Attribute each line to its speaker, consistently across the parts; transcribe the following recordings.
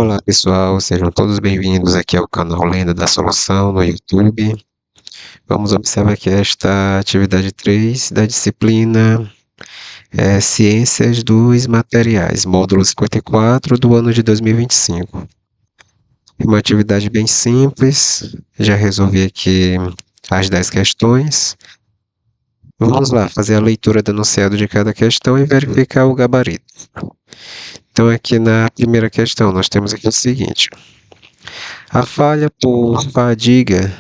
Speaker 1: Olá pessoal, sejam todos bem-vindos aqui ao canal Lenda da Solução no YouTube. Vamos observar aqui esta atividade 3 da disciplina Ciências dos Materiais, módulo 54 do ano de 2025. É uma atividade bem simples, já resolvi aqui as 10 questões. Vamos lá, fazer a leitura do enunciado de cada questão e verificar o gabarito. Então aqui na primeira questão nós temos aqui o seguinte: a falha por fadiga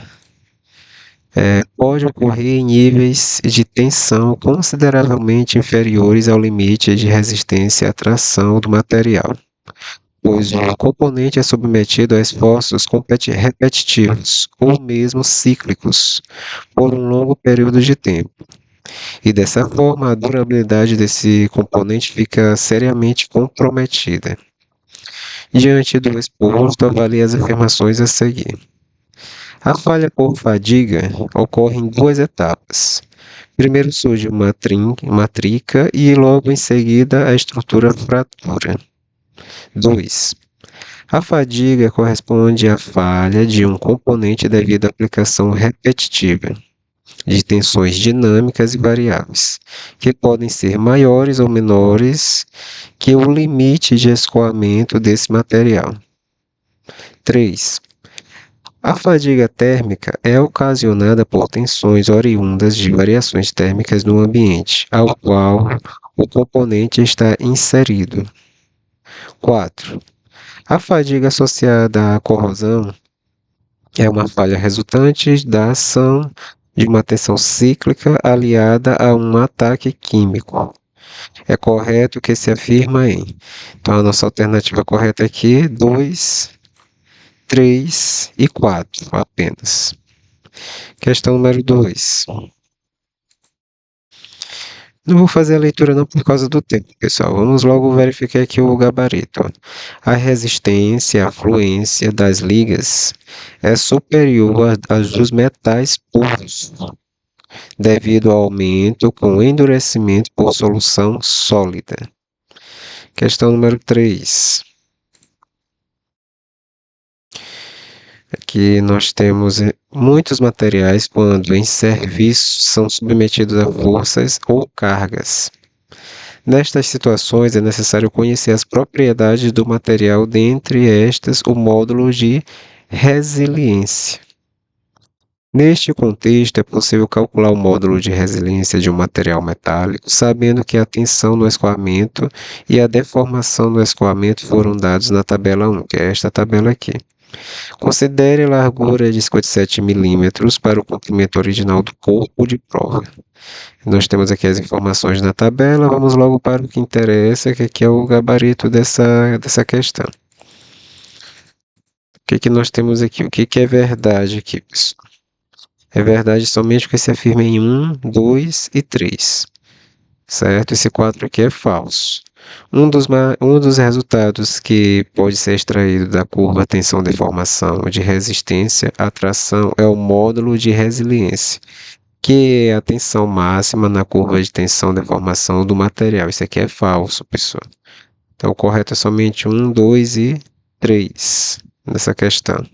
Speaker 1: pode ocorrer em níveis de tensão consideravelmente inferiores ao limite de resistência à tração do material, pois o componente é submetido a esforços repetitivos ou mesmo cíclicos por um longo período de tempo. E dessa forma, a durabilidade desse componente fica seriamente comprometida. Diante do exposto, avalie as afirmações a seguir. A falha por fadiga ocorre em duas etapas. Primeiro surge uma trica e logo em seguida a estrutura fratura. 2. A fadiga corresponde à falha de um componente devido à aplicação repetitiva de tensões dinâmicas e variáveis, que podem ser maiores ou menores que o limite de escoamento desse material. 3. A fadiga térmica é ocasionada por tensões oriundas de variações térmicas no ambiente ao qual o componente está inserido. 4. A fadiga associada à corrosão é uma falha resultante da ação de uma tensão cíclica aliada a um ataque químico. É correto que se afirma em. Então, a nossa alternativa correta aqui, 2, 3 e 4 apenas. Questão número 2. Não vou fazer a leitura não por causa do tempo, pessoal. Vamos logo verificar aqui o gabarito. A resistência, a fluência das ligas é superior às dos metais puros, devido ao aumento com endurecimento por solução sólida. Questão número 3. Aqui nós temos muitos materiais, quando em serviço, são submetidos a forças ou cargas. Nestas situações, é necessário conhecer as propriedades do material, dentre estas, o módulo de resiliência. Neste contexto, é possível calcular o módulo de resiliência de um material metálico, sabendo que a tensão no escoamento e a deformação no escoamento foram dados na tabela 1, que é esta tabela aqui. Considere a largura de 57 milímetros para o comprimento original do corpo de prova. Nós temos aqui as informações na tabela, vamos logo para o que interessa, que aqui é o gabarito dessa questão. O que nós temos aqui? O que é verdade aqui, pessoal? É verdade somente o que se afirma em 1, 2 e 3, certo? Esse 4 aqui é falso. Um dos resultados que pode ser extraído da curva tensão-deformação de resistência à tração é o módulo de resiliência, que é a tensão máxima na curva de tensão-deformação do material. Isso aqui é falso, pessoal. Então, o correto é somente 1, 2 e 3 nessa questão.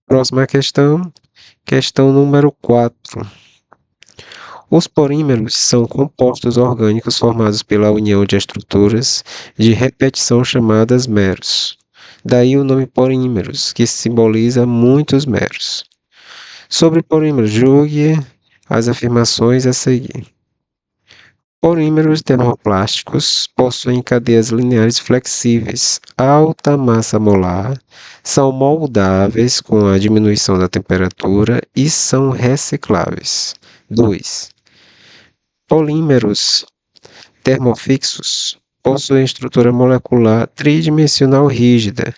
Speaker 1: Próxima questão, questão número 4. Os polímeros são compostos orgânicos formados pela união de estruturas de repetição chamadas meros. Daí o nome polímeros, que simboliza muitos meros. Sobre polímeros, julgue as afirmações a seguir. Polímeros termoplásticos possuem cadeias lineares flexíveis, alta massa molar, são moldáveis com a diminuição da temperatura e são recicláveis. 2. Polímeros termofixos possuem estrutura molecular tridimensional rígida,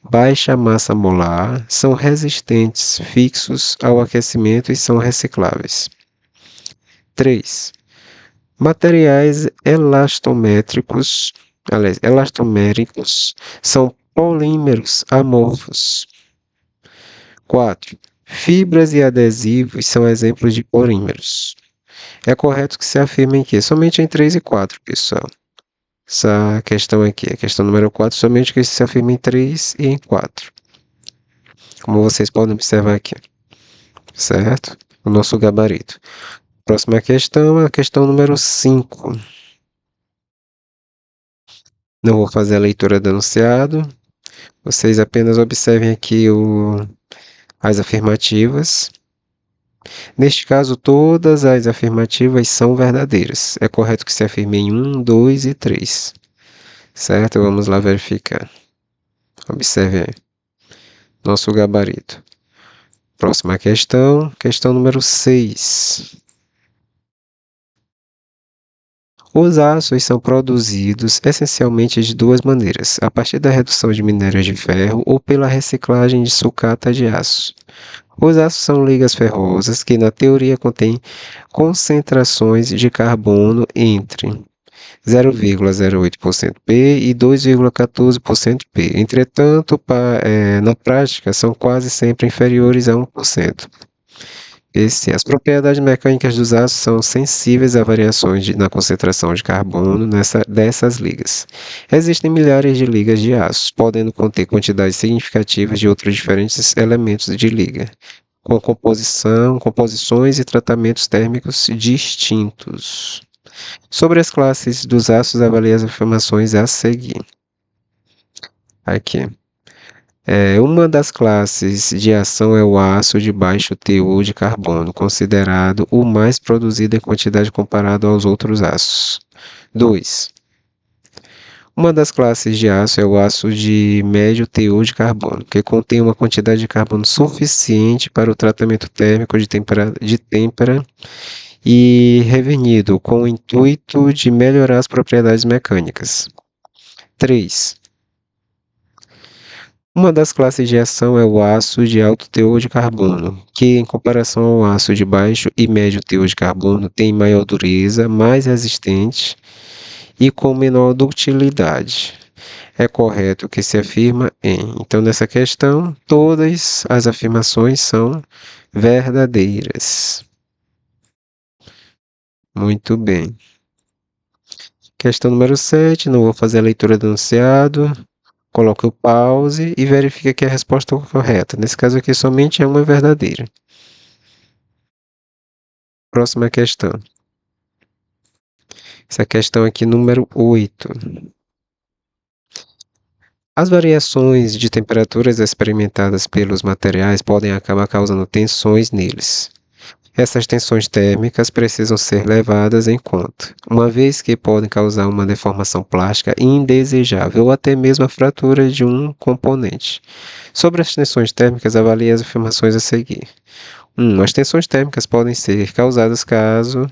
Speaker 1: baixa massa molar, são resistentes, fixos ao aquecimento e são recicláveis. 3. Materiais elastoméricos são polímeros amorfos. 4. Fibras e adesivos são exemplos de polímeros. É correto que se afirmem que somente em 3 e 4, pessoal. essa questão aqui, a questão número 4, somente que se afirma em 3 e em 4. Como vocês podem observar aqui, certo? O nosso gabarito. Próxima questão é a questão número 5. Não vou fazer a leitura do enunciado. Vocês apenas observem aqui as afirmativas. Neste caso, todas as afirmativas são verdadeiras. É correto que se afirme em 1, 2 e 3. Certo? Vamos lá verificar. Observe aí. Nosso gabarito. Próxima questão, questão número 6. Os aços são produzidos essencialmente de duas maneiras: a partir da redução de minérios de ferro ou pela reciclagem de sucata de aço. Os aços são ligas ferrosas que, na teoria, contêm concentrações de carbono entre 0,08% P e 2,14% P. Entretanto, na prática, são quase sempre inferiores a 1%. As propriedades mecânicas dos aços são sensíveis a variações na concentração de carbono dessas ligas. Existem milhares de ligas de aços, podendo conter quantidades significativas de outros diferentes elementos de liga, com composições e tratamentos térmicos distintos. Sobre as classes dos aços, avalie as afirmações a seguir. Aqui. Uma das classes de ação é o aço de baixo teor de carbono, considerado o mais produzido em quantidade comparado aos outros aços. 2. Uma das classes de aço é o aço de médio teor de carbono, que contém uma quantidade de carbono suficiente para o tratamento térmico de têmpera e revernido, com o intuito de melhorar as propriedades mecânicas. 3. Uma das classes de ação é o aço de alto teor de carbono, que, em comparação ao aço de baixo e médio teor de carbono, tem maior dureza, mais resistente e com menor ductilidade. É correto que se afirma em. Então, nessa questão, todas as afirmações são verdadeiras. Muito bem. Questão número 7, não vou fazer a leitura do enunciado. Coloque o pause e verifique que a resposta é correta. Nesse caso aqui, somente é uma verdadeira. Próxima questão. Essa questão aqui, número 8. As variações de temperaturas experimentadas pelos materiais podem acabar causando tensões neles. Essas tensões térmicas precisam ser levadas em conta, uma vez que podem causar uma deformação plástica indesejável ou até mesmo a fratura de um componente. Sobre as tensões térmicas, avalie as afirmações a seguir. 1. As tensões térmicas podem ser causadas caso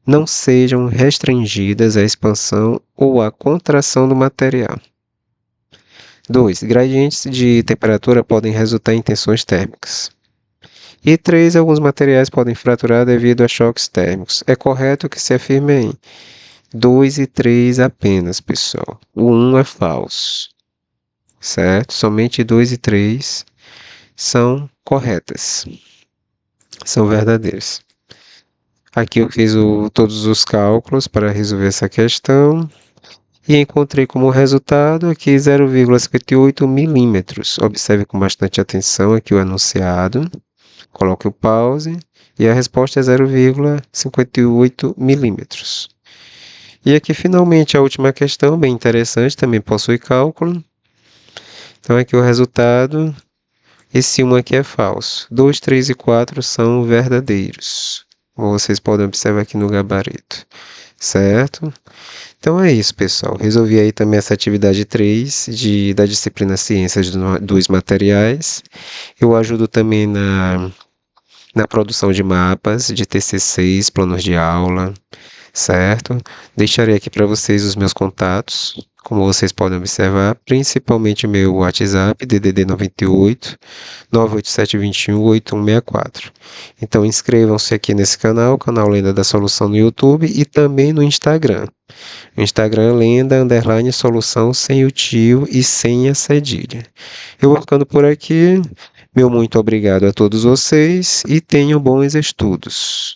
Speaker 1: não sejam restringidas a expansão ou a contração do material. 2. Gradientes de temperatura podem resultar em tensões térmicas. E 3. Alguns materiais podem fraturar devido a choques térmicos. É correto que se afirme em 2 e 3 apenas, pessoal. O 1 é falso. Certo? Somente 2 e 3 são corretas. São verdadeiras. Aqui eu fiz todos os cálculos para resolver essa questão. E encontrei como resultado aqui 0,58 milímetros. Observe com bastante atenção aqui o enunciado. Coloque o pause e a resposta é 0,58 milímetros. E aqui finalmente a última questão, bem interessante, também possui cálculo. Então aqui o resultado, esse 1 aqui é falso. 2, 3 e 4 são verdadeiros, como vocês podem observar aqui no gabarito, certo? Então é isso, pessoal. Resolvi aí também essa atividade 3 da disciplina Ciências dos Materiais. Eu ajudo também na produção de mapas, de TCCs, planos de aula, certo? Deixarei aqui para vocês os meus contatos, como vocês podem observar, principalmente meu WhatsApp, DDD 98 98721 8164. Então inscrevam-se aqui nesse canal Lenda da Solução no YouTube e também no Instagram. O Instagram Lenda_Solução sem o tio e sem a cedilha. Eu vou ficando por aqui. Meu muito obrigado a todos vocês e tenham bons estudos.